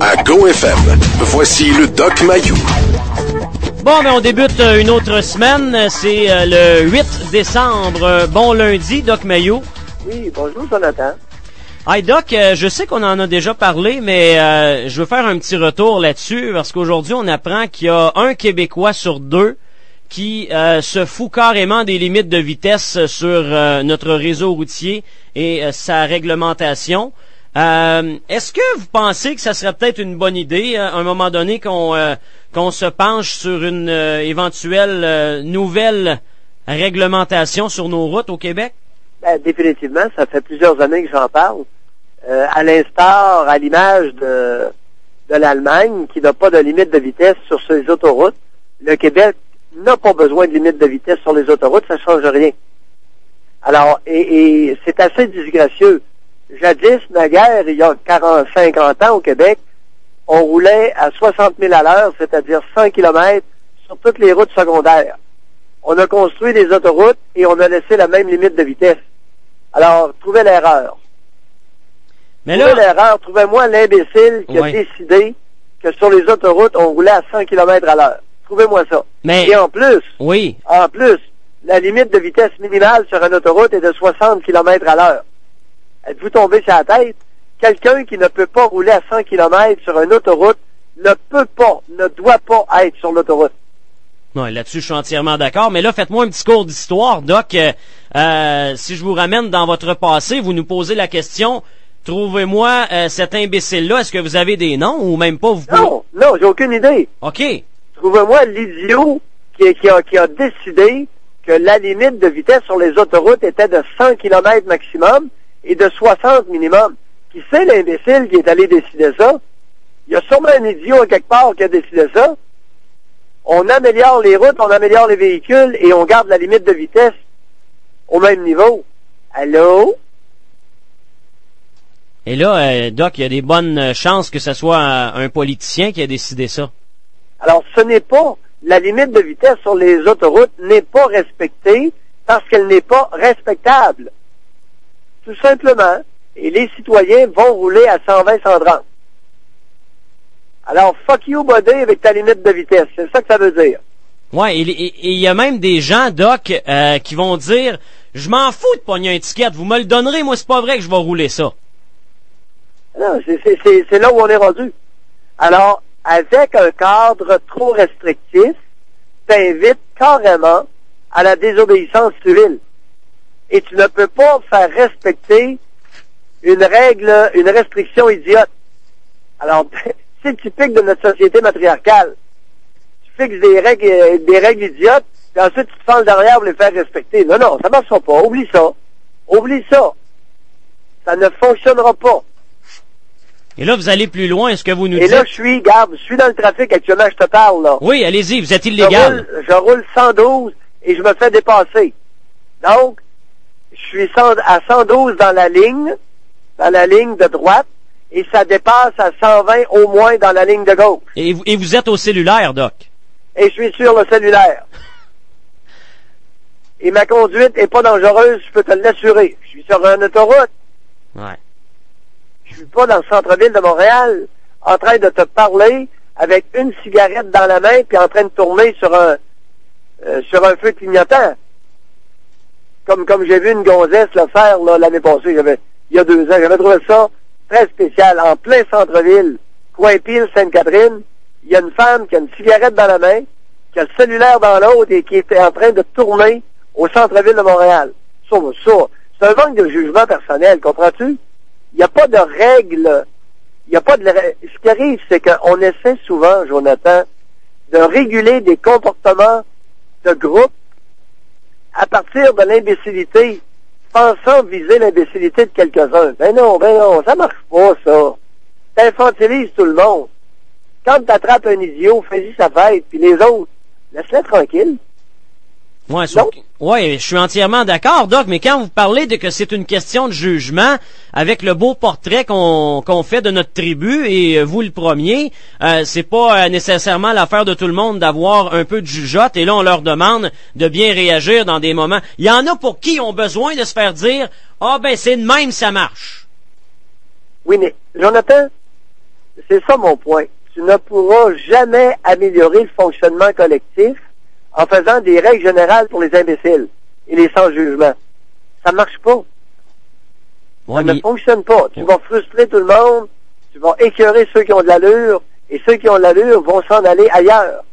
À GoFM, voici le Doc Mayou. Bon, on débute une autre semaine. C'est le 8 décembre. Bon lundi, Doc Mayou. Oui, bonjour Jonathan. Hey Doc, je sais qu'on en a déjà parlé, mais je veux faire un petit retour là-dessus parce qu'aujourd'hui, on apprend qu'il y a un Québécois sur deux qui se fout carrément des limites de vitesse sur notre réseau routier et sa réglementation. Est-ce que vous pensez que ça serait peut-être une bonne idée, à un moment donné, qu'on se penche sur une éventuelle nouvelle réglementation sur nos routes au Québec? Ben, définitivement, ça fait plusieurs années que j'en parle. À l'instar, à l'image de l'Allemagne, qui n'a pas de limite de vitesse sur ses autoroutes, le Québec n'a pas besoin de limite de vitesse sur les autoroutes, ça ne change rien. Alors, et c'est assez disgracieux. Jadis, naguère, il y a 50 ans au Québec, on roulait à 60 000 à l'heure, c'est-à-dire 100 km sur toutes les routes secondaires. On a construit des autoroutes et on a laissé la même limite de vitesse. Alors, trouvez l'erreur. Trouvez-moi l'imbécile qui a décidé que sur les autoroutes, on roulait à 100 km à l'heure. Trouvez-moi ça. Et en plus, la limite de vitesse minimale sur une autoroute est de 60 km à l'heure. Êtes-vous tombé sur la tête? Quelqu'un qui ne peut pas rouler à 100 km sur une autoroute ne doit pas être sur l'autoroute. Ouais, là-dessus, je suis entièrement d'accord. Mais là, faites-moi un petit cours d'histoire, Doc. Si je vous ramène dans votre passé, vous nous posez la question, trouvez-moi cet imbécile-là. Est-ce que vous avez des noms ou même pas? Non, j'ai aucune idée. OK. Trouvez-moi l'idiot qui a décidé que la limite de vitesse sur les autoroutes était de 100 km maximum et de 60 minimum. Qui c'est l'imbécile qui est allé décider ça? Il y a sûrement un idiot à quelque part qui a décidé ça. On améliore les routes, on améliore les véhicules et on garde la limite de vitesse au même niveau. Allô? Et là, Doc, il y a des bonnes chances que ce soit un politicien qui a décidé ça. Alors, ce n'est pas, la limite de vitesse sur les autoroutes n'est pas respectée parce qu'elle n'est pas respectable. Tout simplement. Et les citoyens vont rouler à 120-130. Alors, fuck you, buddy, avec ta limite de vitesse. C'est ça que ça veut dire. Ouais, et il y a même des gens, Doc, qui vont dire, je m'en fous de pogner un ticket, vous me le donnerez, moi c'est pas vrai que je vais rouler ça. Non, c'est là où on est rendu. Alors, avec un cadre trop restrictif, t'invites carrément à la désobéissance civile. Et tu ne peux pas faire respecter une restriction idiote. Alors, c'est typique de notre société matriarcale. Tu fixes des règles idiotes, puis ensuite tu te fends derrière pour les faire respecter. Non, ça marchera pas. Oublie ça. Ça ne fonctionnera pas. Et là, vous allez plus loin, est-ce que vous nous dites... Et là, je suis dans le trafic actuellement, je te parle, là. Oui, allez-y, vous êtes illégal. Je roule 112 et je me fais dépasser. Donc, je suis à 112 dans la ligne de droite, et ça dépasse à 120 au moins dans la ligne de gauche. Et vous êtes au cellulaire, Doc? Et je suis sur le cellulaire. Et ma conduite est pas dangereuse, je peux te l'assurer. Je suis sur une autoroute. Ouais. Je suis pas dans le centre-ville de Montréal, en train de te parler avec une cigarette dans la main, puis en train de tourner sur un feu clignotant. Comme j'ai vu une gonzesse le faire l'année passée, il y a 2 ans. J'avais trouvé ça très spécial. En plein centre-ville, coin pile Sainte-Catherine, il y a une femme qui a une cigarette dans la main, qui a le cellulaire dans l'autre et qui est en train de tourner au centre-ville de Montréal. Ça, c'est un manque de jugement personnel, comprends-tu? Il n'y a pas de règles. Ce qui arrive, c'est qu'on essaie souvent, Jonathan, de réguler des comportements de groupe à partir de l'imbécilité, pensant viser l'imbécilité de quelques-uns. Ben non, ça marche pas, ça. T'infantilises tout le monde. Quand t'attrapes un idiot, fais-y sa fête, puis les autres, laisse-les tranquille. Ouais, je suis entièrement d'accord, Doc, mais quand vous parlez de que c'est une question de jugement, avec le beau portrait qu'on fait de notre tribu, et vous le premier, c'est pas nécessairement l'affaire de tout le monde d'avoir un peu de jugeote, et là on leur demande de bien réagir dans des moments. Il y en a pour qui ont besoin de se faire dire « Ah ben c'est de même, ça marche ». Oui, mais Jonathan, c'est ça mon point. Tu ne pourras jamais améliorer le fonctionnement collectif en faisant des règles générales pour les imbéciles et les sans jugement. Ça marche pas. Ça ne fonctionne pas. Tu vas frustrer tout le monde, tu vas écœurer ceux qui ont de l'allure, et ceux qui ont de l'allure vont s'en aller ailleurs.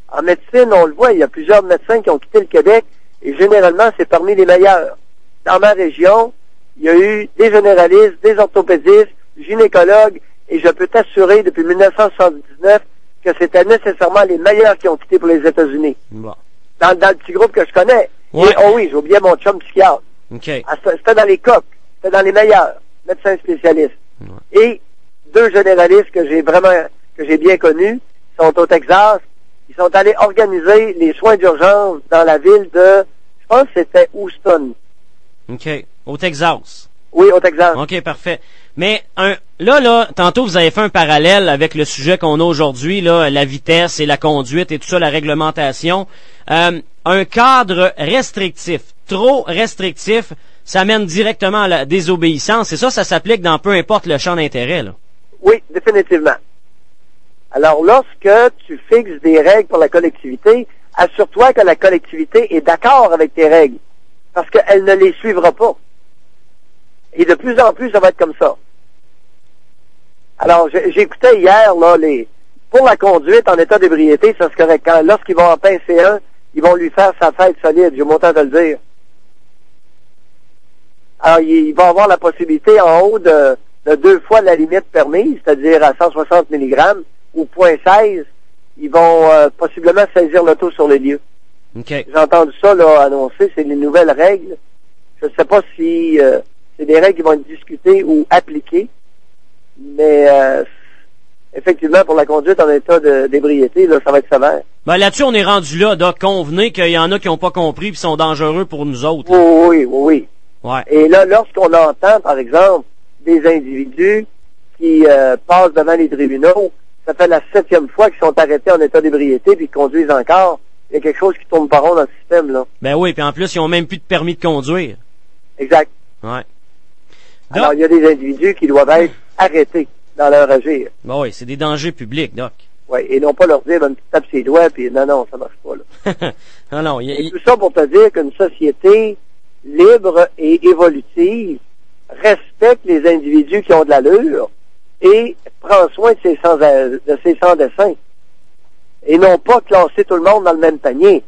En médecine, on le voit, il y a plusieurs médecins qui ont quitté le Québec, et généralement, c'est parmi les meilleurs. Dans ma région, il y a eu des généralistes, des orthopédistes, gynécologues, et je peux t'assurer depuis 1979 que c'était nécessairement les meilleurs qui ont quitté pour les États-Unis. Bon. Dans le petit groupe que je connais. Ouais. Et, oh oui, j'ai oublié mon chum psychiatre. OK. C'était dans les coques. C'était dans les meilleurs médecins spécialistes. Ouais. Et 2 généralistes que j'ai bien connus sont au Texas. Ils sont allés organiser les soins d'urgence dans la ville de, je pense que c'était Houston. OK. Au Texas. Oui, au Texas. OK, parfait. Mais là, tantôt vous avez fait un parallèle avec le sujet qu'on a aujourd'hui, là, la vitesse et la conduite et tout ça, la réglementation. Un cadre restrictif, trop restrictif, ça mène directement à la désobéissance. Et ça s'applique dans peu importe le champ d'intérêt, là. Oui, définitivement. Alors, lorsque tu fixes des règles pour la collectivité, assure-toi que la collectivité est d'accord avec tes règles, parce qu'elle ne les suivra pas. Et de plus en plus, ça va être comme ça. Alors, j'écoutais hier, là, pour la conduite en état d'ébriété, ça serait correct. Lorsqu'ils vont en pincer un, ils vont lui faire sa fête solide, j'ai monté à te le dire. Alors, il va avoir la possibilité en haut de 2 fois la limite permise, c'est-à-dire à 160 mg ou 0.16, ils vont possiblement saisir l'auto sur le lieu. Okay. J'ai entendu ça là annoncé, c'est les nouvelles règles. Je ne sais pas si c'est des règles qui vont être discutées ou appliquées, mais effectivement, pour la conduite en état d'ébriété, là, ça va être sévère. Ben là-dessus, on est rendu là, Doc. Convenez qu'il y en a qui n'ont pas compris et sont dangereux pour nous autres. Oui. Ouais. Et là, lorsqu'on entend, par exemple, des individus qui passent devant les tribunaux, ça fait la 7e fois qu'ils sont arrêtés en état d'ébriété puis qu'ils conduisent encore. Il y a quelque chose qui tourne pas rond dans le système, là. Ben oui, puis en plus, ils ont même plus de permis de conduire. Exact. Ouais. Alors, Doc, il y a des individus qui doivent être arrêtés dans leur agir. ben oui, c'est des dangers publics, Doc. Oui, et non pas leur dire, ben, tu tapes ses doigts, puis non, ça marche pas, là. non, Et tout ça pour te dire qu'une société libre et évolutive respecte les individus qui ont de l'allure et prend soin de ses sans-dessins. Et non pas classer tout le monde dans le même panier.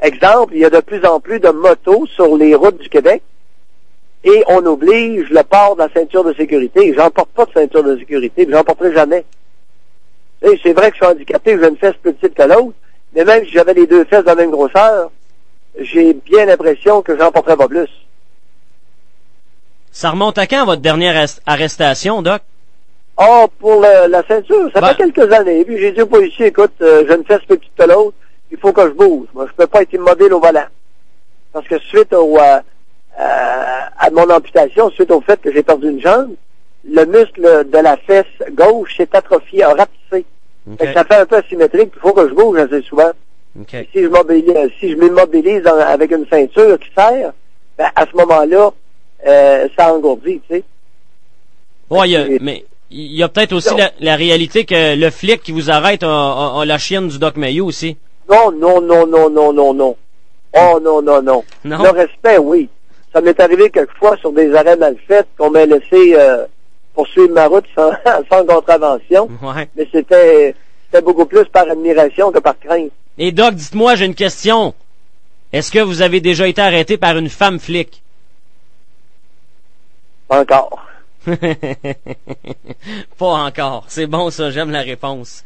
Exemple, il y a de plus en plus de motos sur les routes du Québec et on oblige le port de la ceinture de sécurité. J'en porte pas de ceinture de sécurité, j'en porterai jamais. Et c'est vrai que je suis handicapé, j'ai une fesse plus petite que l'autre, mais même si j'avais les 2 fesses de la même grosseur, j'ai bien l'impression que j'en porterais pas plus. Ça remonte à quand, votre dernière arrestation, Doc? Oh, pour la ceinture, ça fait quelques années. Puis j'ai dit au policier, écoute, j'ai une fesse plus petite que l'autre, il faut que je bouge. Moi, je peux pas être immobile au volant. Parce que suite à mon amputation, suite au fait que j'ai perdu une jambe, le muscle de la fesse gauche s'est atrophié, a rapetissé. Okay. Ça fait un peu asymétrique, il faut que je bouge assez souvent. Okay. Si je m'immobilise avec une ceinture qui serre, ben, à ce moment-là, ça engourdit, tu sais. Ouais, mais il y a peut-être aussi la réalité que le flic qui vous arrête a la chienne du Doc Mayou aussi. Non. Oh, non. Non? Le respect, oui. Ça m'est arrivé quelquefois sur des arrêts mal faits qu'on m'a laissé poursuivre ma route sans contravention. Ouais. Mais c'était beaucoup plus par admiration que par crainte. Et Doc, dites-moi, j'ai une question. Est-ce que vous avez déjà été arrêté par une femme flic? Pas encore. Pas encore. C'est bon ça, j'aime la réponse.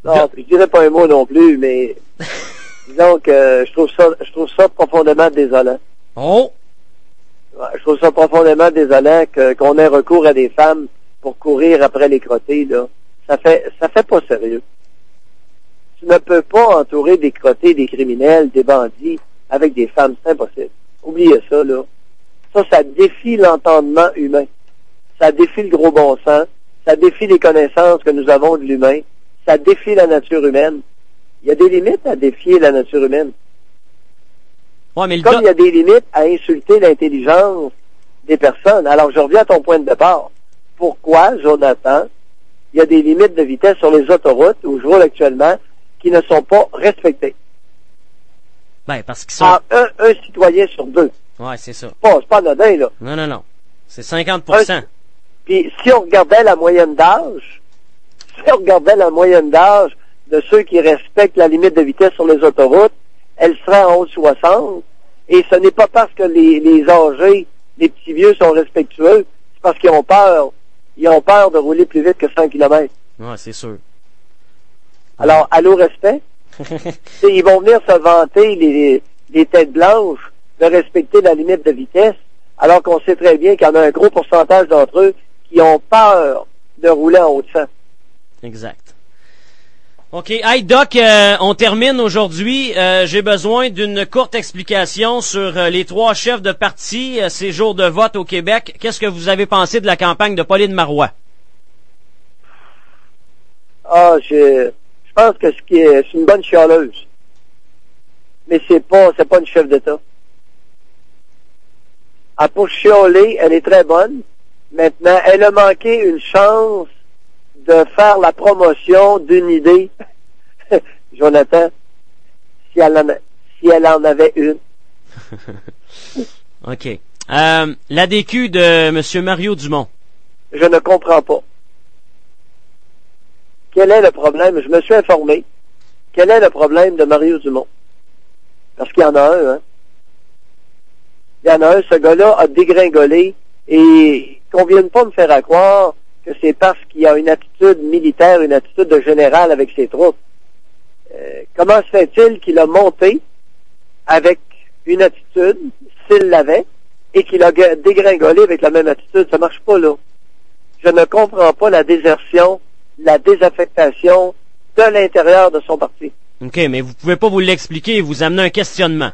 Non, je dirais pas un mot non plus, mais disons que je trouve ça profondément désolant. Oh! Je trouve ça profondément désolant qu'on ait recours à des femmes pour courir après les crottés, là. Ça fait pas sérieux. Tu ne peux pas entourer des crottés, des criminels, des bandits avec des femmes, c'est impossible. Oubliez ça, là. Ça défie l'entendement humain. Ça défie le gros bon sens. Ça défie les connaissances que nous avons de l'humain. Ça défie la nature humaine. Il y a des limites à défier la nature humaine. Ouais, mais Comme il y a des limites à insulter l'intelligence des personnes. Alors, je reviens à ton point de départ. Pourquoi, Jonathan, il y a des limites de vitesse sur les autoroutes où je roule actuellement qui ne sont pas respectées. Ben, parce qu'ils sont... Par un citoyen sur deux. Ouais, c'est ça. C'est pas anodin, là. Non. C'est 50%. Puis, si on regardait la moyenne d'âge, de ceux qui respectent la limite de vitesse sur les autoroutes, elle serait en haut de 60. Et ce n'est pas parce que les âgés, les petits vieux sont respectueux, c'est parce qu'ils ont peur. Ils ont peur de rouler plus vite que 100 km. Ouais, c'est sûr. Alors, allô, respect? Ils vont venir se vanter, les têtes blanches, de respecter la limite de vitesse, alors qu'on sait très bien qu'il y en a un gros pourcentage d'entre eux qui ont peur de rouler en haut de 100. Exact. OK. Hey, Doc, on termine aujourd'hui. J'ai besoin d'une courte explication sur les 3 chefs de parti, ces jours de vote au Québec. Qu'est-ce que vous avez pensé de la campagne de Pauline Marois? Je pense que c'est une bonne chialeuse. Mais c'est pas une chef d'État. Pour chialer, elle est très bonne. Maintenant, elle a manqué une chance de faire la promotion d'une idée, Jonathan, si elle en avait une. OK. L'ADQ de M. Mario Dumont. Je ne comprends pas. Quel est le problème? Je me suis informé. Quel est le problème de Mario Dumont? Parce qu'il y en a un, hein? Il y en a un, ce gars-là a dégringolé et qu'on vienne pas me faire croire que c'est parce qu'il a une attitude militaire, une attitude de général avec ses troupes. Comment se fait-il qu'il a monté avec une attitude, s'il l'avait, et qu'il a dégringolé avec la même attitude? Ça marche pas, là. Je ne comprends pas la désertion, la désaffectation de l'intérieur de son parti. OK, mais vous pouvez pas vous l'expliquer et vous amener un questionnement.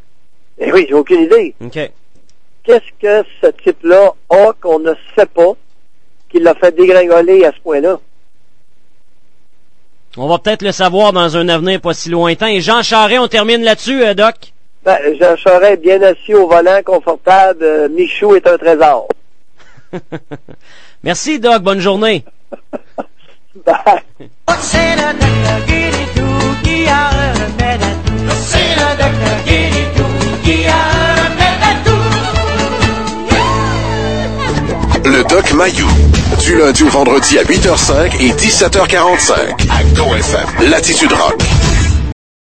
Eh oui, j'ai aucune idée. OK. Qu'est-ce que ce type-là a qu'on ne sait pas qui l'a fait dégringoler à ce point-là? On va peut-être le savoir dans un avenir pas si lointain. Et Jean Charest, on termine là-dessus, Doc? Jean Charest, bien assis au volant, confortable. Michou est un trésor. Merci, Doc. Bonne journée. Bye. Le Doc Mayou. Du lundi au vendredi à 8h05 et 17h45. À GoFM. Latitude Rock.